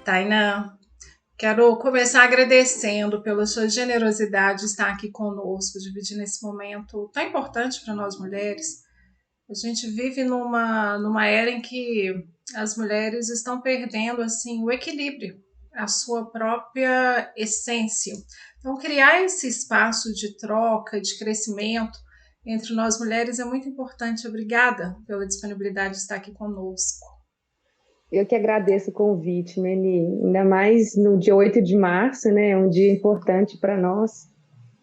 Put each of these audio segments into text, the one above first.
Tainá, quero começar agradecendo pela sua generosidade de estar aqui conosco, dividindo esse momento tão importante para nós mulheres. A gente vive numa era em que as mulheres estão perdendo assim o equilíbrio, a sua própria essência. Então, criar esse espaço de troca, de crescimento entre nós mulheres é muito importante. Obrigada pela disponibilidade de estar aqui conosco. Eu que agradeço o convite, Meni, ainda mais no dia 8 de março, né? É um dia importante para nós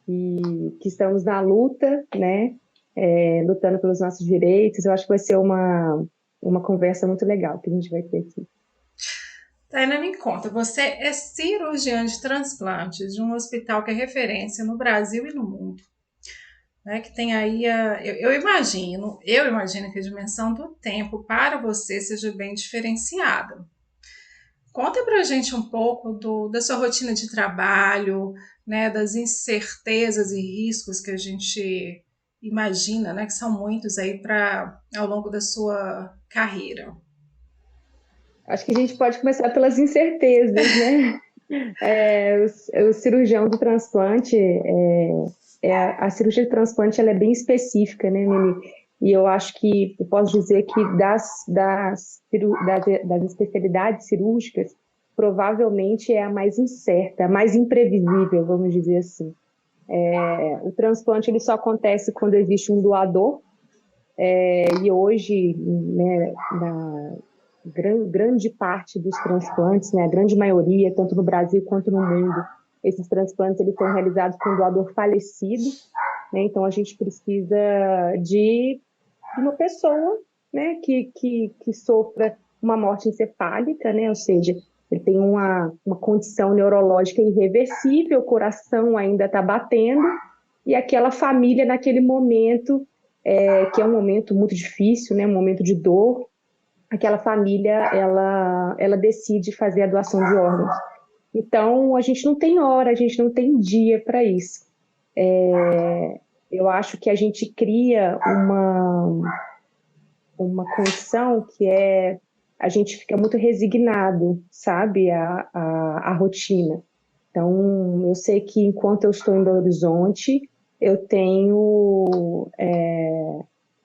e que estamos na luta, né? Lutando pelos nossos direitos. Eu acho que vai ser uma conversa muito legal que a gente vai ter aqui. Taina, me conta, você é cirurgiã de transplantes de um hospital que é referência no Brasil e no mundo, né? Que tem aí eu imagino que a dimensão do tempo para você seja bem diferenciada. Conta pra gente um pouco da sua rotina de trabalho, né, das incertezas e riscos que a gente imagina, né, que são muitos aí para ao longo da sua carreira. Acho que a gente pode começar pelas incertezas, né? O cirurgião do transplante, a cirurgia de transplante ela é bem específica, né, Meni? E eu acho que eu posso dizer que das especialidades cirúrgicas, provavelmente é a mais incerta, a mais imprevisível, vamos dizer assim. O transplante ele só acontece quando existe um doador, e hoje, né, grande parte dos transplantes, né, a grande maioria, tanto no Brasil quanto no mundo, esses transplantes eles são realizados com um doador falecido, né, então a gente precisa de uma pessoa, né, que sofra uma morte encefálica, né, ou seja, ele tem uma condição neurológica irreversível, o coração ainda está batendo, e aquela família naquele momento, que é um momento muito difícil, né, um momento de dor, aquela família ela decide fazer a doação de órgãos. Então, a gente não tem hora, a gente não tem dia para isso. Eu acho que a gente cria uma condição que a gente fica muito resignado, sabe, a rotina. Então, eu sei que enquanto eu estou em Belo Horizonte, eu tenho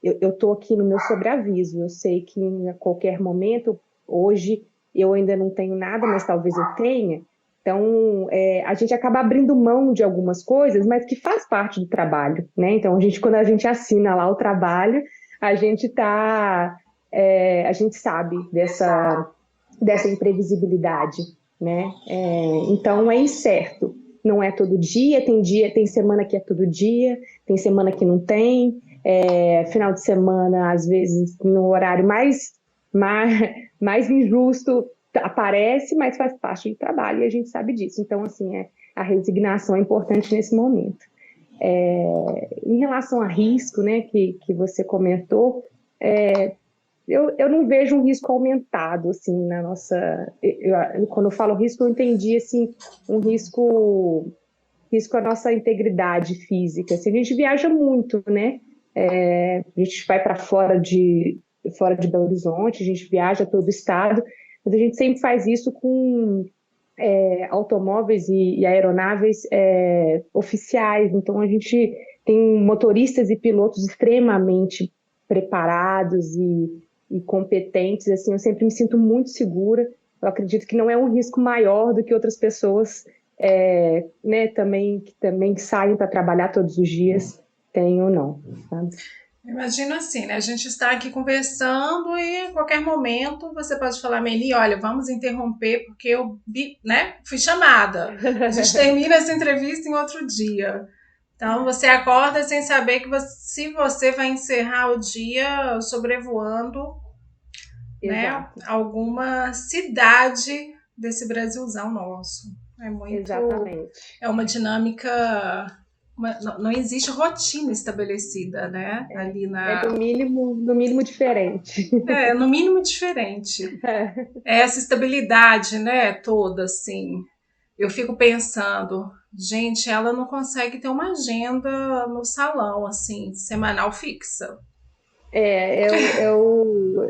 eu estou aqui no meu sobreaviso. Eu sei que a qualquer momento, hoje eu ainda não tenho nada, mas talvez eu tenha. Então, a gente acaba abrindo mão de algumas coisas, mas que faz parte do trabalho, né? Então, quando a gente assina lá o trabalho, a gente a gente sabe dessa imprevisibilidade, né? Então, é incerto. Não é todo dia, tem semana que é todo dia, tem semana que não tem, final de semana, às vezes, no horário mais, mais injusto, aparece, mas faz parte do trabalho e a gente sabe disso. Então, assim, a resignação é importante nesse momento. Em relação a risco, né, que você comentou, eu não vejo um risco aumentado, assim, na nossa... quando eu falo risco, eu entendi, assim, um risco à nossa integridade física. Assim, a gente viaja muito, né? A gente vai para fora de Belo Horizonte, a gente viaja todo o estado, mas a gente sempre faz isso com automóveis e aeronaves oficiais. Então, a gente tem motoristas e pilotos extremamente preparados e competentes. Assim, eu sempre me sinto muito segura. Eu acredito que não é um risco maior do que outras pessoas né, que também saem para trabalhar todos os dias, tem ou não, sabe? Imagino assim, né? A gente está aqui conversando e a qualquer momento você pode falar, Meli, olha, vamos interromper porque eu, né, fui chamada. A gente termina essa entrevista em outro dia. Então você acorda sem saber que se você vai encerrar o dia sobrevoando, né, Exato, alguma cidade desse Brasilzão nosso. É muito, exatamente. é uma dinâmica, não existe rotina estabelecida, né, ali É na, no mínimo diferente. no mínimo diferente. É essa estabilidade, né, toda assim. Eu fico pensando, gente, ela não consegue ter uma agenda no salão, assim, semanal fixa.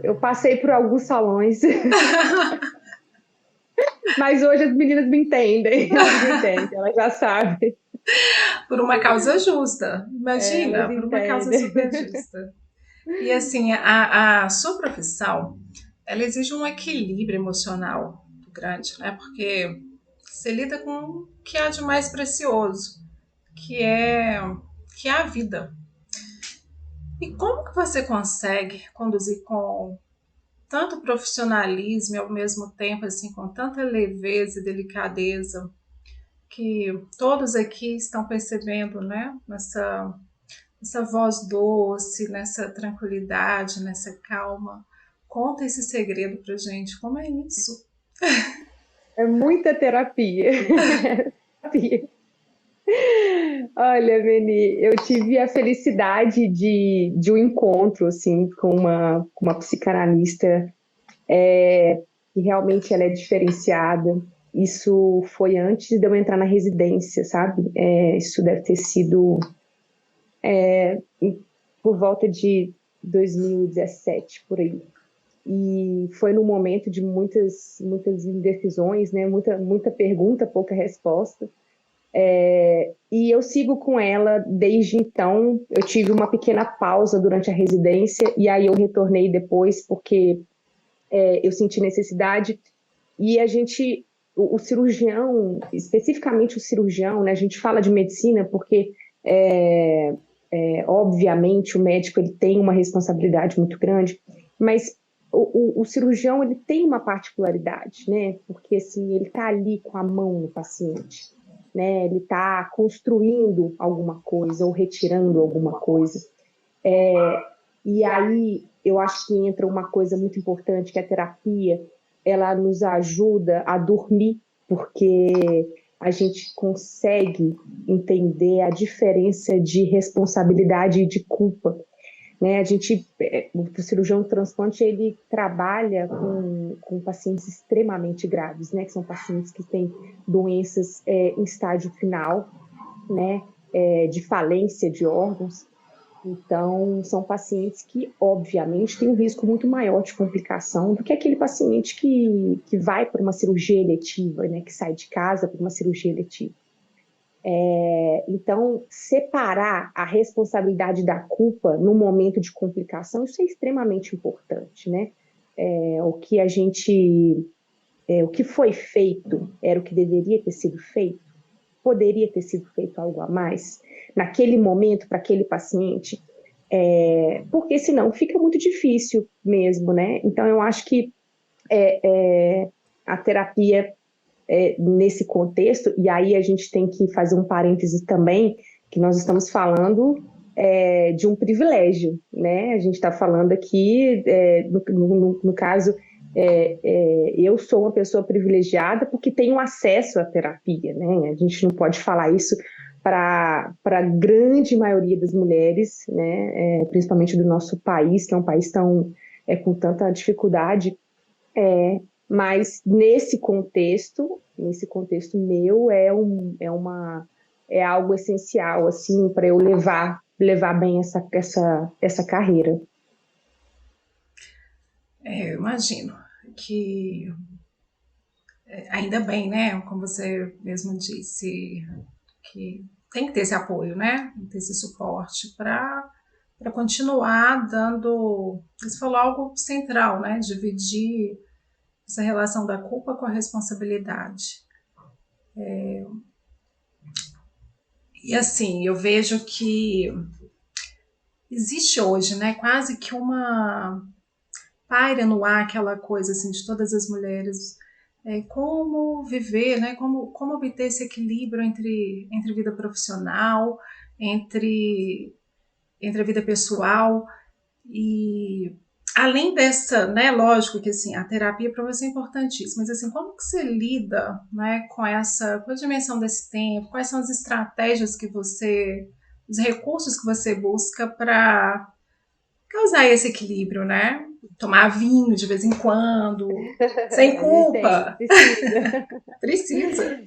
Eu passei por alguns salões Mas hoje as meninas me entendem, elas me entendem, elas já sabem. Por uma causa justa. Elas Imagina, por uma causa entendem. super justa. E assim, a sua profissão, ela exige um equilíbrio emocional muito grande, né? Porque você lida com o que há de mais precioso, que é, que é a vida. E como que você consegue conduzir com tanto profissionalismo e ao mesmo tempo assim com tanta leveza e delicadeza que todos aqui estão percebendo, né? Nessa voz doce, nessa tranquilidade, nessa calma. Conta esse segredo pra gente. Como é isso? É muita terapia. Terapia. Olha, Meni, eu tive a felicidade de um encontro assim com uma psicanalista que realmente ela é diferenciada. Isso foi antes de eu entrar na residência, sabe? Isso deve ter sido por volta de 2017, por aí. E foi num momento de muitas indecisões, né? Muita pergunta, pouca resposta. E eu sigo com ela desde então. Eu tive uma pequena pausa durante a residência e aí eu retornei depois porque eu senti necessidade. E a gente, o cirurgião, especificamente o cirurgião, né? A gente fala de medicina porque obviamente o médico ele tem uma responsabilidade muito grande, mas o cirurgião ele tem uma particularidade, né? Porque assim ele está ali com a mão no paciente, né? Ele está construindo alguma coisa ou retirando alguma coisa. E aí eu acho que entra uma coisa muito importante que é a terapia, ela nos ajuda a dormir, porque a gente consegue entender a diferença de responsabilidade e de culpa, né? O cirurgião do transplante, ele trabalha com pacientes extremamente graves, né? Que são pacientes que têm doenças em estágio final, né? De falência de órgãos. Então, são pacientes que, obviamente, têm um risco muito maior de complicação do que aquele paciente que vai para uma cirurgia eletiva, né? Que sai de casa para uma cirurgia eletiva. Então, separar a responsabilidade da culpa no momento de complicação, isso é extremamente importante, né? O que foi feito era o que deveria ter sido feito, poderia ter sido feito algo a mais naquele momento para aquele paciente, porque senão fica muito difícil mesmo, né? Então, eu acho que a terapia nesse contexto, e aí a gente tem que fazer um parêntese também, que nós estamos falando de um privilégio, né? A gente está falando aqui, no caso, eu sou uma pessoa privilegiada porque tenho acesso à terapia, né? A gente não pode falar isso para a grande maioria das mulheres, né? Principalmente do nosso país, que é um país tão com tanta dificuldade, mas nesse contexto meu é algo essencial assim para eu levar bem essa carreira. Eu imagino que ainda bem, né? Como você mesmo disse, que tem que ter esse apoio, né? Tem que ter esse suporte para continuar dando. Você falou algo central, né? Dividir essa relação da culpa com a responsabilidade. E assim, eu vejo que existe hoje, né? Quase que uma paira no ar aquela coisa assim de todas as mulheres. Como viver, né? Como obter esse equilíbrio entre vida profissional, entre, entre a vida pessoal e além dessa, né, lógico que assim, a terapia para você é importantíssima, mas assim, como que você lida, né, com a dimensão desse tempo? Quais são as estratégias que você, os recursos que você busca para causar esse equilíbrio, né? Tomar vinho de vez em quando, sem A gente culpa. precisa. Precisa.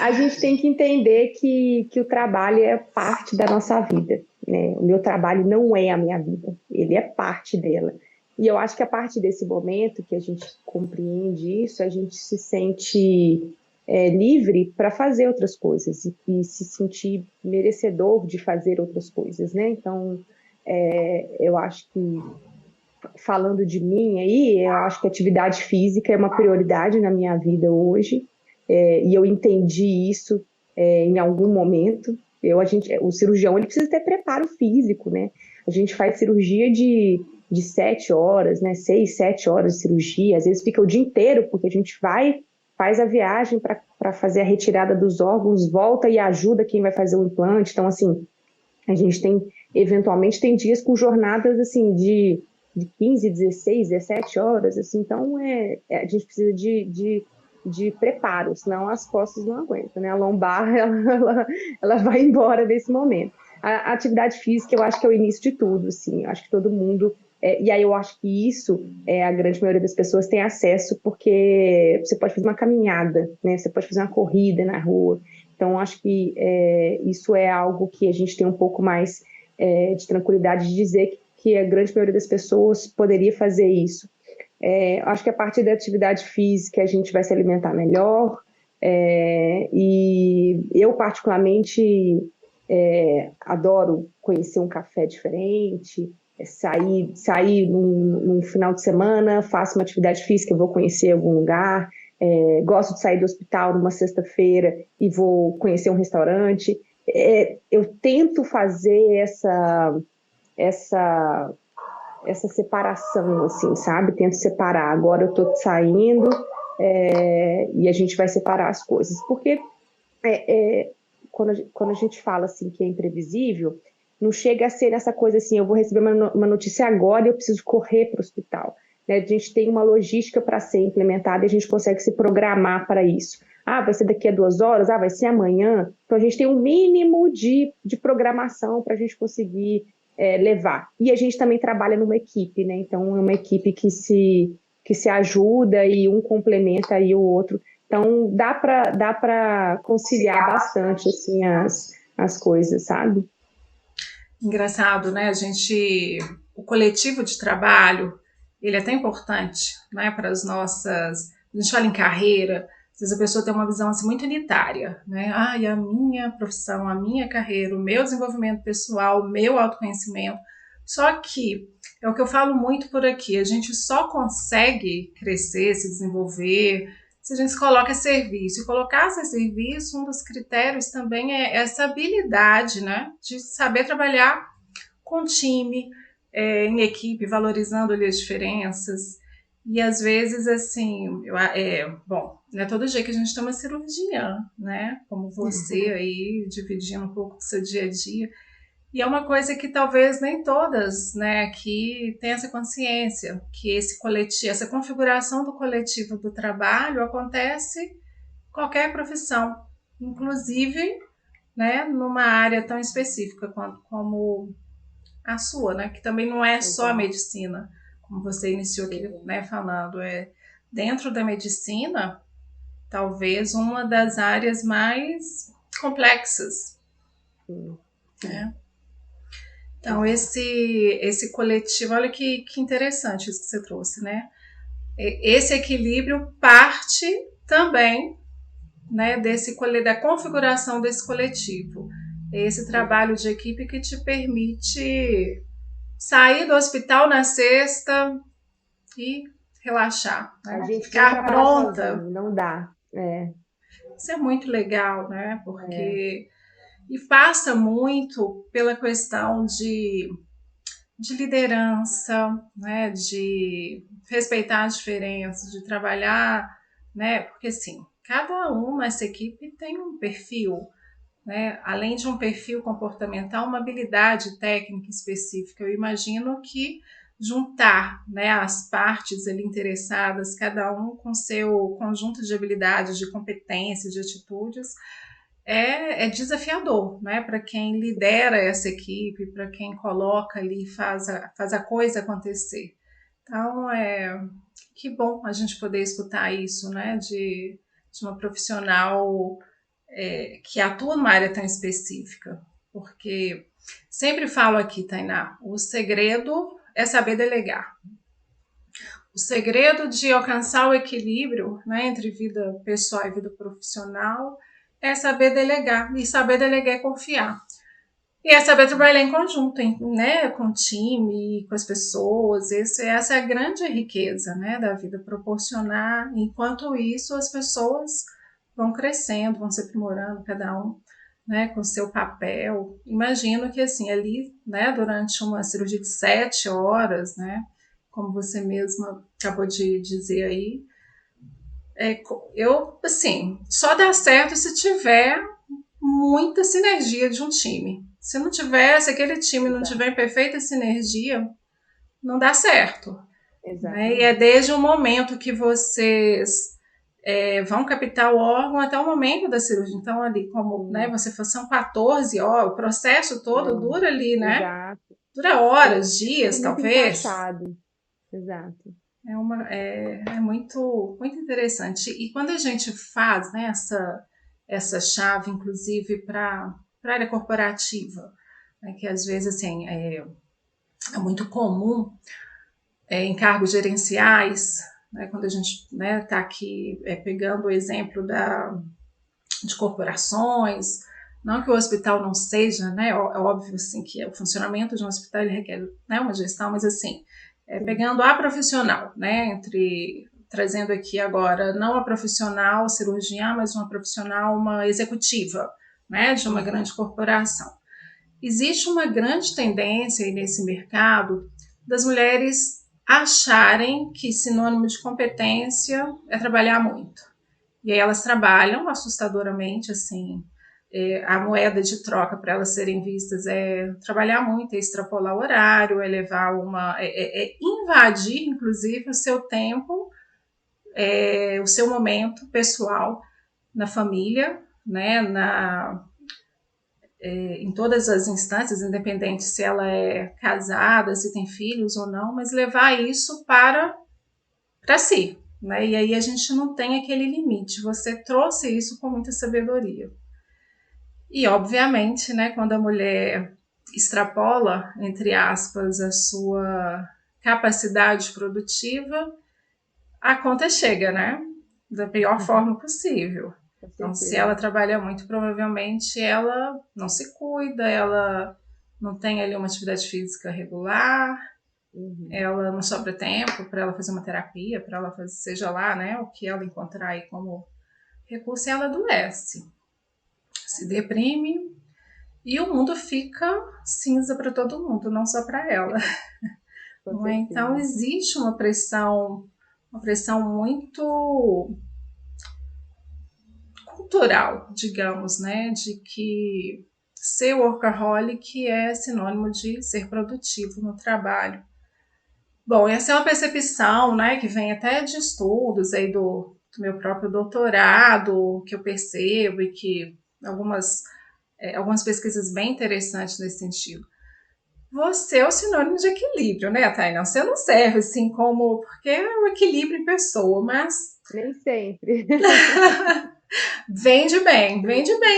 A gente tem que entender que o trabalho é parte da nossa vida, né? O meu trabalho não é a minha vida, ele é parte dela. E eu acho que a partir desse momento que a gente compreende isso, a gente se sente livre para fazer outras coisas e se sentir merecedor de fazer outras coisas, né? Então, eu acho que, falando de mim aí, eu acho que a atividade física é uma prioridade na minha vida hoje, e eu entendi isso em algum momento. O cirurgião ele precisa ter preparo físico, né? A gente faz cirurgia de 7 horas, né? 6, 7 horas de cirurgia, às vezes fica o dia inteiro, porque a gente faz a viagem para fazer a retirada dos órgãos, volta e ajuda quem vai fazer o implante. Então, assim, a gente eventualmente tem dias com jornadas assim de 15, 16, 17 horas, assim, então a gente precisa de preparo, senão as costas não aguentam, né? A lombar, ela vai embora nesse momento. A atividade física, eu acho que é o início de tudo, assim, eu acho que todo mundo, e aí eu acho que isso, a grande maioria das pessoas tem acesso, porque você pode fazer uma caminhada, né? Você pode fazer uma corrida na rua, então acho que isso é algo que a gente tem um pouco mais de tranquilidade de dizer que a grande maioria das pessoas poderia fazer isso. Acho que a partir da atividade física a gente vai se alimentar melhor, e eu particularmente adoro conhecer um café diferente, sair num final de semana, faço uma atividade física, vou conhecer algum lugar, gosto de sair do hospital numa sexta-feira e vou conhecer um restaurante. Eu tento fazer essa essa separação, assim, sabe? Tento separar. Agora eu tô saindo, e a gente vai separar as coisas. Porque quando a gente fala assim que é imprevisível, não chega a ser essa coisa assim, eu vou receber uma notícia agora e eu preciso correr para o hospital. Né? A gente tem uma logística para ser implementada e a gente consegue se programar para isso. Ah, vai ser daqui a 2 horas? Ah, vai ser amanhã? Então a gente tem um mínimo de programação para a gente conseguir levar. E a gente também trabalha numa equipe, né? Então é uma equipe que se ajuda e um complementa aí o outro. Então, dá para conciliar bastante, assim, as coisas, sabe? Engraçado, né? O coletivo de trabalho, ele é tão importante, né, para as nossas, a gente fala em carreira, às vezes a pessoa tem uma visão assim muito unitária, né? Ah, e a minha profissão, a minha carreira, o meu desenvolvimento pessoal, o meu autoconhecimento. Só que é o que eu falo muito por aqui, a gente só consegue crescer, se desenvolver, se a gente se coloca a serviço. E colocar-se a serviço, um dos critérios também é essa habilidade, né, de saber trabalhar com time, em equipe, valorizando ali as diferenças. E às vezes, assim, bom, não é todo dia que a gente tem uma cirurgiã, né? Como você aí, dividindo um pouco do seu dia a dia. E é uma coisa que talvez nem todas, né, aqui têm essa consciência, que esse coletivo, essa configuração do coletivo do trabalho acontece em qualquer profissão, inclusive, né, numa área tão específica como a sua, né, que também não é só a medicina, como você iniciou aqui, né, falando, dentro da medicina, talvez uma das áreas mais complexas, né? Então, esse coletivo, olha que interessante isso que você trouxe, né? Esse equilíbrio parte também, né, da configuração desse coletivo. Esse trabalho de equipe que te permite sair do hospital na sexta e relaxar, né? A gente não Ficar trabalha pronta. sozinho, não dá. Isso é muito legal, né? Porque e passa muito pela questão de liderança, né, de respeitar as diferenças, de trabalhar, né, porque assim, cada um nessa equipe tem um perfil, né, além de um perfil comportamental, uma habilidade técnica específica. Eu imagino que juntar, né, as partes ali interessadas, cada um com seu conjunto de habilidades, de competências, de atitudes, é desafiador, né? Para quem lidera essa equipe, para quem coloca ali, faz a coisa acontecer. Então, que bom a gente poder escutar isso, né? De uma profissional que atua numa área tão específica. Porque sempre falo aqui, Tainá, o segredo é saber delegar. o segredo de alcançar o equilíbrio, né, entre vida pessoal e vida profissional é saber delegar. E saber delegar é confiar. E é saber trabalhar em conjunto, né, com o time, com as pessoas. Essa é a grande riqueza, né, da vida, proporcionar. Enquanto isso, as pessoas vão crescendo, vão se aprimorando, cada um, né, com o seu papel. Imagino que, assim, ali, né, durante uma cirurgia de 7 horas, né, como você mesma acabou de dizer aí, eu, assim, só dá certo se tiver muita sinergia de um time. Se não tiver, se aquele time não tiver em perfeita sinergia, não dá certo. Né? E é desde o momento que vocês vão captar o órgão até o momento da cirurgia. Então, ali, como né, você falou, são 14 horas, o processo todo dura ali, né? Exato. Dura horas, dias, tudo muito talvez. encaixado. Exato. É muito, muito interessante. E quando a gente faz né, essa chave, inclusive, para a área corporativa, né, que às vezes assim, é muito comum em cargos gerenciais, né, quando a gente está aqui pegando o exemplo de corporações, não que o hospital não seja, né, óbvio assim, que o funcionamento de um hospital ele requer né, uma gestão, mas assim, pegando a profissional, né, trazendo aqui agora não a profissional cirurgiã, mas uma profissional, uma executiva, né, de uma grande corporação. Existe uma grande tendência aí nesse mercado das mulheres acharem que sinônimo de competência é trabalhar muito. E aí elas trabalham assustadoramente, assim, a moeda de troca para elas serem vistas é trabalhar muito, é extrapolar o horário, é levar invadir, inclusive, o seu tempo, o seu momento pessoal na família, né, em todas as instâncias, independente se ela é casada, se tem filhos ou não, mas levar isso para si. Né? E aí a gente não tem aquele limite. Você trouxe isso com muita sabedoria. E, obviamente, né, quando a mulher extrapola, entre aspas, a sua capacidade produtiva, a conta chega, né? Da pior forma possível. Então, se ela trabalha muito, provavelmente ela não se cuida, ela não tem ali uma atividade física regular, ela não sobra tempo para ela fazer uma terapia, para ela fazer, seja lá, né, o que ela encontrar aí como recurso, e ela adoece, se deprime e o mundo fica cinza para todo mundo, não só para ela. Não é? Então, existe uma pressão muito cultural, digamos, né, de que ser workaholic é sinônimo de ser produtivo no trabalho. Bom, essa é uma percepção, né, que vem até de estudos aí do meu próprio doutorado, que eu percebo e que algumas pesquisas bem interessantes nesse sentido. Você é o sinônimo de equilíbrio, né, Tainá? Você não serve assim como... Porque é o equilíbrio em pessoa, mas... Nem sempre. Vende bem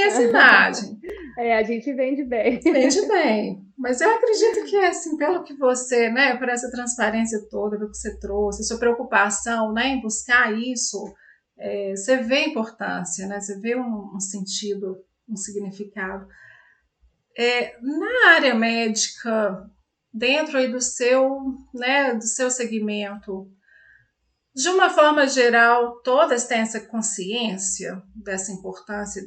essa imagem. A gente vende bem. Vende bem. Mas eu acredito que, assim, pelo que você, né, por essa transparência toda, pelo que você trouxe, sua preocupação, né, em buscar isso, você vê a importância, né, você vê um sentido, um significado. Na área médica, dentro aí do seu segmento, de uma forma geral, todas têm essa consciência dessa importância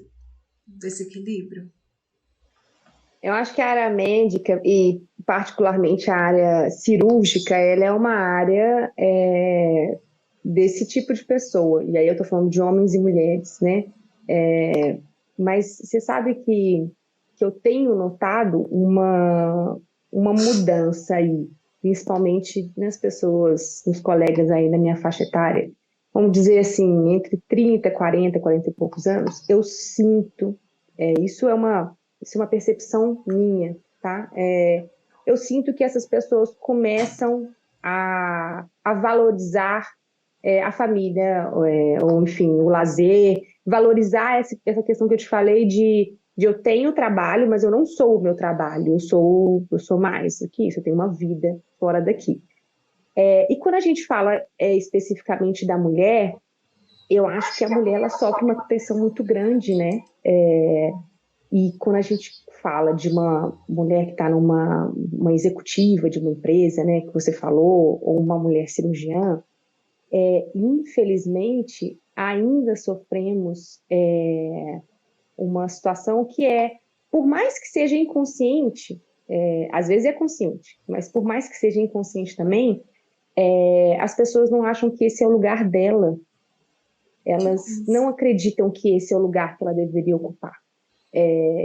desse equilíbrio? Eu acho que a área médica, e particularmente a área cirúrgica, ela é uma área desse tipo de pessoa. E aí eu estou falando de homens e mulheres, né? Mas você sabe que eu tenho notado uma mudança aí, principalmente nas pessoas, nos colegas aí da minha faixa etária. Vamos dizer assim, entre 30, 40, 40 e poucos anos, eu sinto, isso é uma percepção minha, tá? Eu sinto que essas pessoas começam a valorizar a família, ou enfim, o lazer, valorizar essa questão que eu te falei de eu tenho trabalho, mas eu não sou o meu trabalho, eu sou mais do que isso, eu tenho uma vida fora daqui. E quando a gente fala especificamente da mulher, eu acho que a mulher ela sofre uma pressão muito grande, né? E quando a gente fala de uma mulher que está numa uma executiva de uma empresa, né, que você falou, ou uma mulher cirurgiã, infelizmente ainda sofremos uma situação que por mais que seja inconsciente, às vezes é consciente, mas por mais que seja inconsciente também, as pessoas não acham que esse é o lugar dela, elas não acreditam que esse é o lugar que ela deveria ocupar.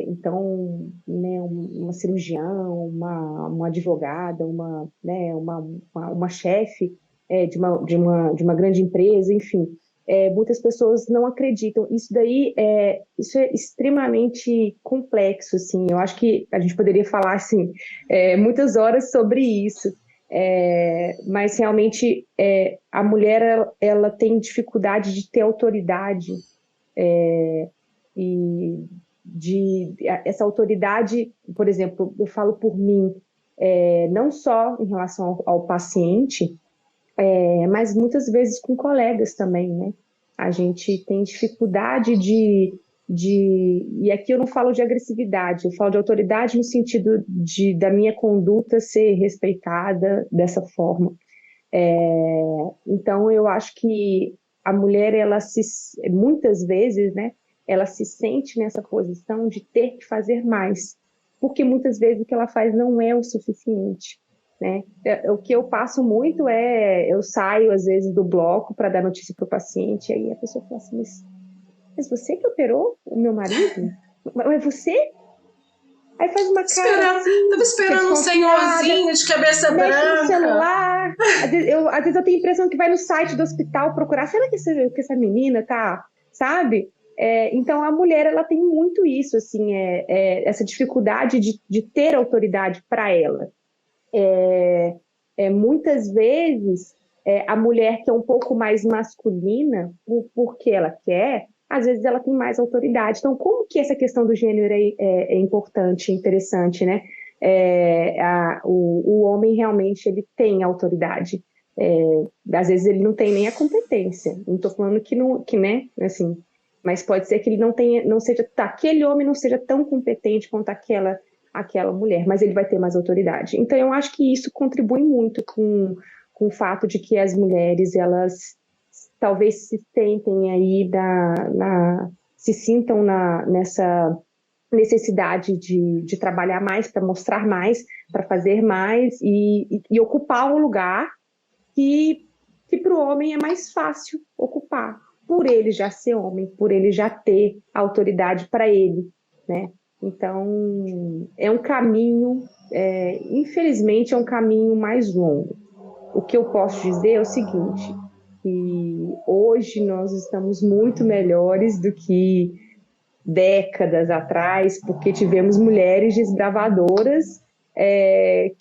Então, né, uma cirurgiã, uma advogada, uma chefe de uma grande empresa, enfim, muitas pessoas não acreditam. Isso é extremamente complexo, assim. Eu acho que a gente poderia falar assim, muitas horas sobre isso. Mas realmente a mulher ela tem dificuldade de ter autoridade e essa autoridade, por exemplo, eu falo por mim, não só em relação ao paciente, mas muitas vezes com colegas também, né? A gente tem dificuldade e aqui eu não falo de agressividade, eu falo de autoridade no sentido da minha conduta ser respeitada dessa forma. Então, eu acho que a mulher, muitas vezes, né, ela se sente nessa posição de ter que fazer mais, porque muitas vezes o que ela faz não é o suficiente, né? O que eu passo muito eu saio às vezes do bloco para dar notícia para o paciente, e aí a pessoa fala assim, mas você que operou o meu marido? Mas você? Aí faz uma cara Tava assim, fica esperando um desconfiada, senhorzinho de cabeça mexe no branca. celular. Às vezes eu tenho a impressão que vai no site do hospital procurar. Será que essa menina tá, sabe? Então a mulher ela tem muito isso, assim, essa dificuldade de ter autoridade para ela. Muitas vezes a mulher que é um pouco mais masculina, porque ela quer, às vezes ela tem mais autoridade. Então, como que essa questão do gênero é importante, interessante, né? O homem realmente ele tem autoridade. Às vezes ele não tem nem a competência. Não estou falando que, né, assim, mas pode ser que ele não seja, aquele homem não seja tão competente quanto aquela mulher, mas ele vai ter mais autoridade. Então, eu acho que isso contribui muito com o fato de que as mulheres, elas talvez se sentem aí se sintam nessa necessidade de trabalhar mais, para mostrar mais, para fazer mais e ocupar um lugar que para o homem é mais fácil ocupar, por ele já ser homem, por ele já ter autoridade para ele, né? Então, é um caminho, infelizmente, é um caminho mais longo. O que eu posso dizer é o seguinte, que hoje nós estamos muito melhores do que décadas atrás, porque tivemos mulheres desbravadoras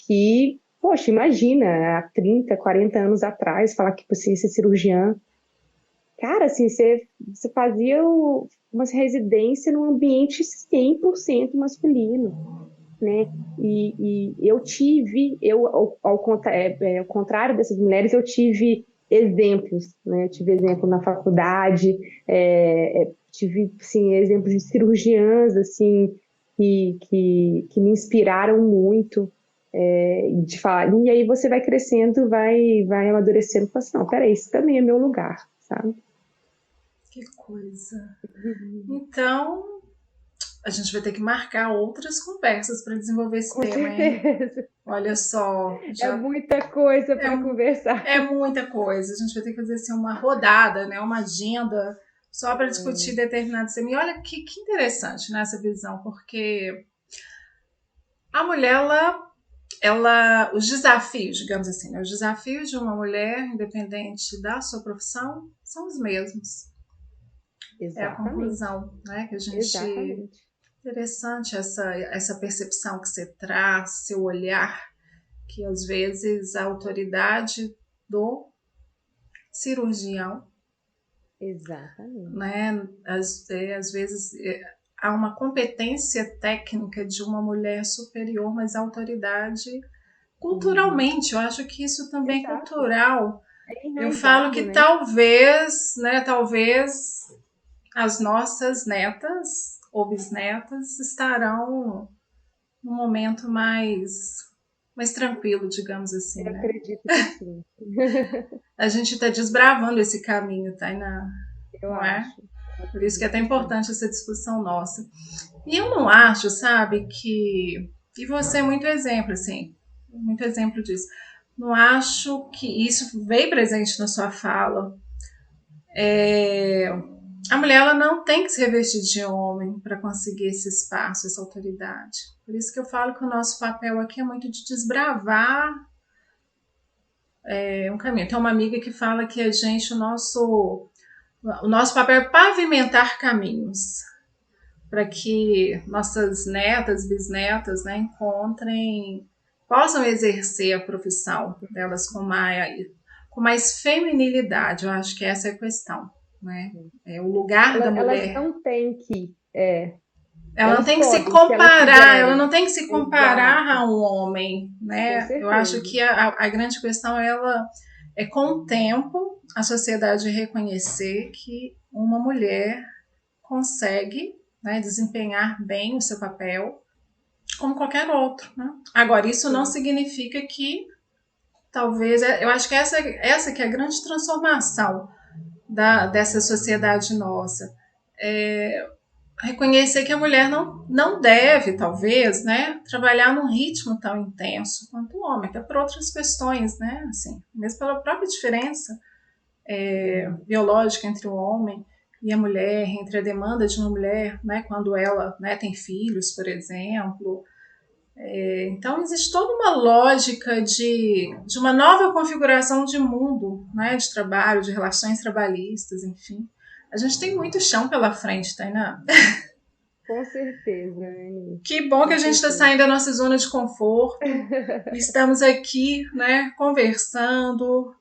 que, poxa, imagina, há 30, 40 anos atrás, falar que você ia ser cirurgiã. Cara, assim, você fazia uma residência num ambiente 100% masculino, né? Ao contrário dessas mulheres, eu tive exemplos, né? Eu tive exemplo na faculdade, tive, assim, exemplos de cirurgiãs, assim, que me inspiraram muito, de falar, e aí você vai crescendo, vai amadurecendo, e fala assim, não, peraí, isso também é meu lugar, sabe? Que coisa. Então, a gente vai ter que marcar outras conversas para desenvolver esse Com tema, hein? certeza. Olha só, É já muita coisa é, para conversar. é muita coisa. A gente vai ter que fazer assim, uma rodada, né? Uma agenda só para discutir determinados temas. E olha que interessante nessa visão, porque a mulher, os desafios, digamos assim, né? Os desafios de uma mulher, independente da sua profissão, são os mesmos. É a Exatamente, conclusão, né? Que a gente. exatamente. Interessante essa percepção que você traz, seu olhar, que às vezes a autoridade do cirurgião, Exatamente. né? Às vezes há uma competência técnica de uma mulher superior, mas a autoridade culturalmente, eu acho que isso também é Exato. cultural. É Eu falo enraizado, que né? talvez, né, talvez as nossas netas ou bisnetas estarão num momento mais tranquilo, digamos assim, Eu né? acredito que sim. A gente está desbravando esse caminho, Tainá, Eu não é? acho. Eu Por isso que é acredito até que sim. importante essa discussão nossa. E eu não acho, sabe, que. E você é muito exemplo, assim, muito exemplo disso. Não acho que isso veio presente na sua fala. É, a mulher ela não tem que se revestir de homem para conseguir esse espaço, essa autoridade. Por isso que eu falo que o nosso papel aqui é muito de desbravar um caminho. Tem uma amiga que fala que a gente, o nosso papel é pavimentar caminhos para que nossas netas, bisnetas, né, possam exercer a profissão delas com mais feminilidade. Eu acho que essa é a questão, né? É o lugar da Elas mulher. não têm que, Ela não elas tem que se podem, se elas comparar, ela não quiserem. tem que se comparar Exato, a um homem, com né? Eu acho certeza. que a grande questão ela é com o tempo a sociedade reconhecer que uma mulher consegue, né, desempenhar bem o seu papel como qualquer outro. Né? Agora, isso não Sim. significa que talvez, eu acho que essa que é a grande transformação dessa sociedade nossa. Reconhecer que a mulher não deve, talvez, né, trabalhar num ritmo tão intenso quanto o homem, até por outras questões, né, assim, mesmo pela própria diferença biológica entre o homem e a mulher, entre a demanda de uma mulher, né, quando ela, né, tem filhos, por exemplo. Então, existe toda uma lógica de uma nova configuração de mundo, né, de trabalho, de relações trabalhistas, enfim. A gente tem muito chão pela frente, Tainá. Com certeza, Anne. Que bom que Com a gente está certeza. saindo da nossa zona de conforto. Estamos aqui, né, conversando,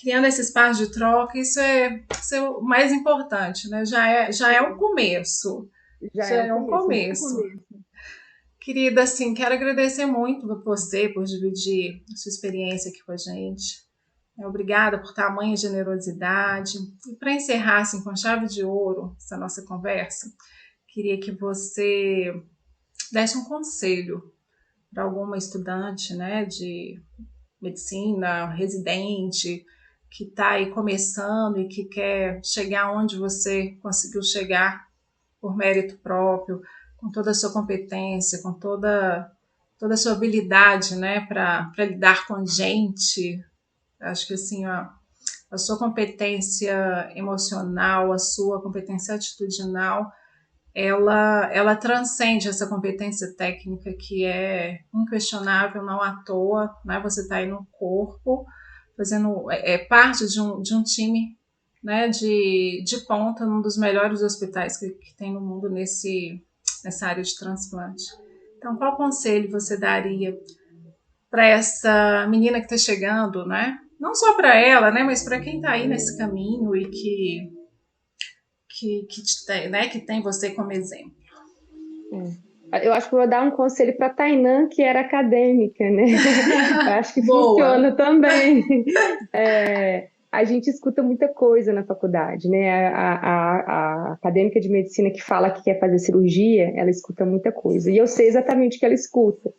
criando esse espaço de troca. Isso é o mais importante, né? Já é um Sim, começo. já Já é um é um começo, um bom começo. começo. Querida, assim, quero agradecer muito a você por dividir a sua experiência aqui com a gente. Obrigada por tamanha generosidade. E para encerrar, assim, com chave de ouro essa nossa conversa, queria que você desse um conselho para alguma estudante, né, de medicina, residente, que está aí começando e que quer chegar onde você conseguiu chegar por mérito próprio, com toda a sua competência, com toda a sua habilidade, né, para lidar com gente. Acho que assim, ó, a sua competência emocional, a sua competência atitudinal, ela transcende essa competência técnica que é inquestionável, não à toa, né? Você está aí no corpo, fazendo parte de um time, né, de ponta num dos melhores hospitais que tem no mundo nessa área de transplante. Então, qual conselho você daria para essa menina que está chegando, né? Não só para ela, né, mas para quem está aí nesse caminho e que tem você como exemplo. Eu acho que eu vou dar um conselho para a Tainã, que era acadêmica, né? Eu acho que Boa! funciona também. A gente escuta muita coisa na faculdade, né? A acadêmica de medicina que fala que quer fazer cirurgia, ela escuta muita coisa. E eu sei exatamente o que ela escuta.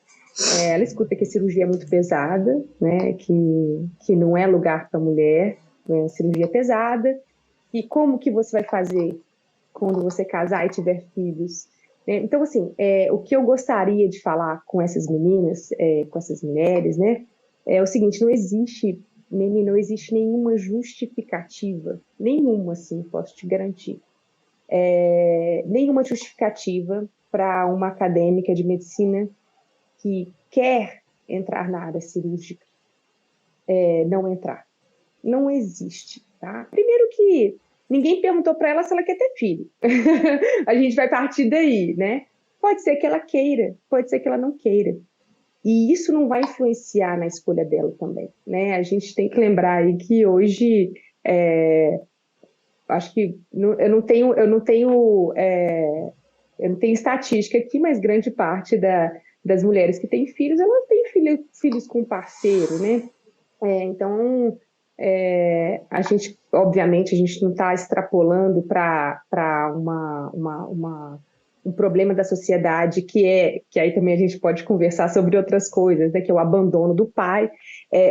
Ela escuta que a cirurgia é muito pesada, né? Que não é lugar para mulher, né? Cirurgia é pesada. E como que você vai fazer quando você casar e tiver filhos? Então, assim, o que eu gostaria de falar com essas meninas, com essas mulheres, né, é o seguinte: não existe, menina, não existe nenhuma justificativa, nenhuma, assim, posso te garantir, nenhuma justificativa para uma acadêmica de medicina que quer entrar na área cirúrgica, não entrar. Não existe, tá? Primeiro que ninguém perguntou para ela se ela quer ter filho. A gente vai partir daí, né? Pode ser que ela queira, pode ser que não queira. E isso não vai influenciar na escolha dela também, né? A gente tem que lembrar aí que hoje, acho que eu não tenho estatística aqui, mas grande parte das mulheres que têm filhos, elas têm filhos com parceiro, né? Então, a gente, obviamente, a gente não está extrapolando para um problema da sociedade que aí também a gente pode conversar sobre outras coisas, né, que é o abandono do pai,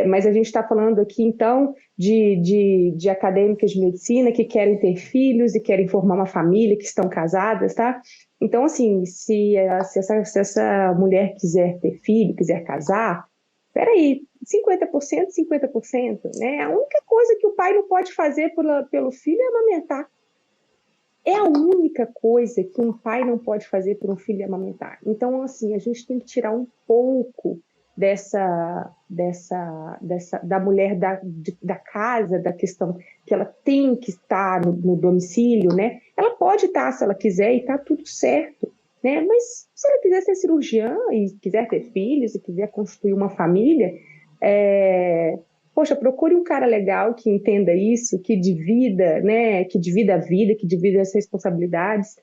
mas a gente está falando aqui, então, de acadêmicas de medicina que querem ter filhos e querem formar uma família, que estão casadas, tá? Então, assim, se essa mulher quiser ter filho, quiser casar, peraí, 50%, 50%, né? A única coisa que o pai não pode fazer pelo filho é amamentar. É a única coisa que um pai não pode fazer por um filho amamentar. Então, assim, a gente tem que tirar um pouco da mulher da casa, da questão que ela tem que estar no domicílio, né? Ela pode estar se ela quiser e está tudo certo, né? Mas se ela quiser ser cirurgiã e quiser ter filhos e quiser construir uma família, poxa, procure um cara legal que entenda isso, que divida, né? Que divida a vida, que divida as responsabilidades.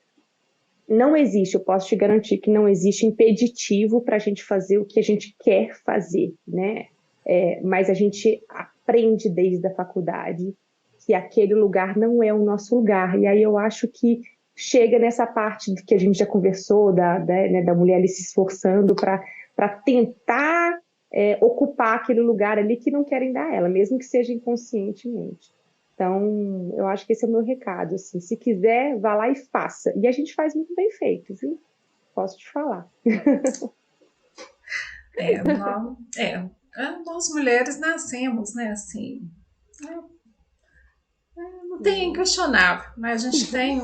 Não existe, eu posso te garantir que não existe impeditivo para a gente fazer o que a gente quer fazer, né? Mas a gente aprende desde a faculdade que aquele lugar não é o nosso lugar. E aí eu acho que chega nessa parte que a gente já conversou, né, da mulher ali se esforçando para tentar ocupar aquele lugar ali que não querem dar a ela, mesmo que seja inconscientemente. Então, eu acho que esse é o meu recado, assim, se quiser, vá lá e faça. E a gente faz muito bem feito, viu? Posso te falar. Nós mulheres nascemos, né, assim, não tem inquestionável, né? A gente tem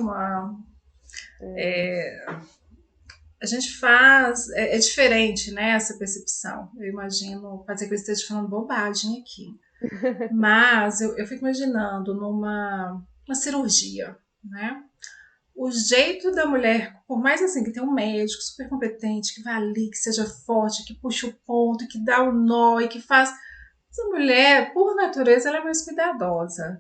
a gente faz, é diferente, né, essa percepção. Eu imagino, pode ser que eu esteja falando bobagem aqui, mas eu fico imaginando numa cirurgia, né? O jeito da mulher, por mais assim que tenha um médico super competente, que vai ali, que seja forte, que puxa o ponto, que dá o nó e que faz. Essa mulher, por natureza, ela é mais cuidadosa.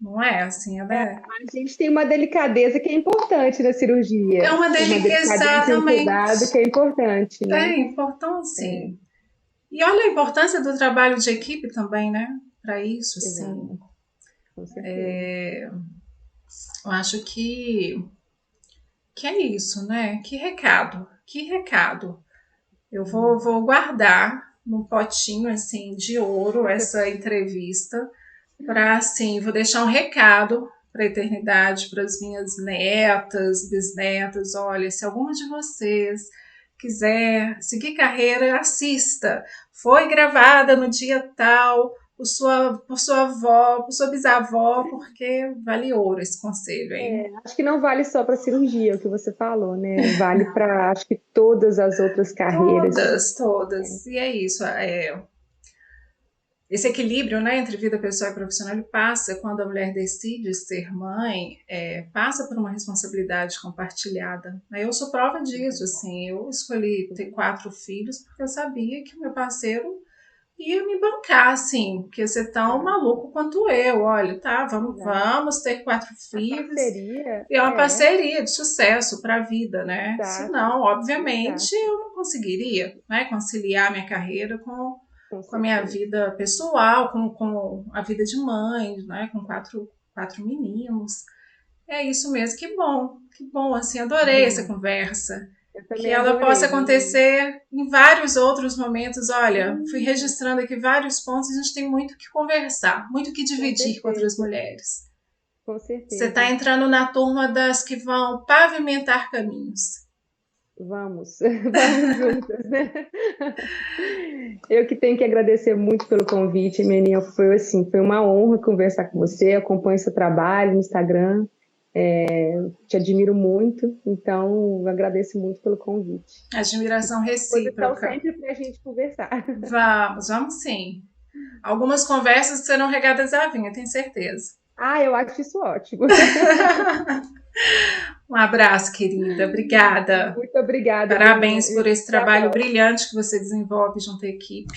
Não é assim, ela A gente tem uma delicadeza que é importante na cirurgia. é uma Uma delicadeza, delicadeza e um cuidado exatamente. que é importante, né? É importante, sim. E olha a importância do trabalho de equipe também, né? Para isso, Exato, sim. com certeza. Eu acho que é isso, né? Que recado, que recado. Eu vou guardar num potinho assim de ouro essa entrevista para assim, vou deixar um recado para a eternidade, para as minhas netas, bisnetas. Olha, se alguma de vocês quiser seguir carreira, assista. Foi gravada no dia tal por sua avó, por sua bisavó, porque vale ouro esse conselho, hein? Acho que não vale só para cirurgia, o que você falou, né? Vale para, acho que todas as outras carreiras. Todas, todas. E é isso. Esse equilíbrio, né, entre vida pessoal e profissional ele passa quando a mulher decide ser mãe, passa por uma responsabilidade compartilhada. Eu sou prova disso, assim, eu escolhi ter 4 filhos porque eu sabia que o meu parceiro ia me bancar, assim, porque ia ser tão maluco quanto eu. Olha, tá, vamos ter 4 A filhos. parceria, E é uma parceria de sucesso para a vida, né? exato, Senão, obviamente, exato, eu não conseguiria, né, conciliar minha carreira com com a minha certeza. vida pessoal, com a vida de mãe, né, com quatro meninos. É isso mesmo, que bom, assim, adorei essa conversa. Eu Que também ela possa adorei. acontecer em vários outros momentos. Olha, fui Sim, registrando aqui vários pontos, a gente tem muito que conversar, muito que com dividir com outras certeza, mulheres. com Você está certeza. entrando na turma das que vão pavimentar caminhos. Vamos, vamos juntas, né? Eu que tenho que agradecer muito pelo convite, Meninha. Foi assim, foi uma honra conversar com você. Acompanho seu trabalho no Instagram, te admiro muito, então eu agradeço muito pelo convite. Admiração Posição recíproca. sempre para a gente conversar. Vamos sim. Algumas conversas serão regadas à vinha, tenho certeza. Ah, eu acho isso ótimo. Um abraço, querida. Obrigada. Muito obrigada, Meninha. Parabéns por esse Até a trabalho próxima. brilhante que você desenvolve junto à equipe,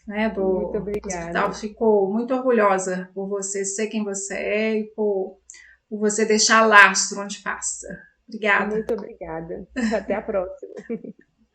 né, Muito do hospital. obrigada. Fico muito orgulhosa por você ser quem você é e por você deixar lastro onde passa. Obrigada. Muito obrigada. Até a próxima.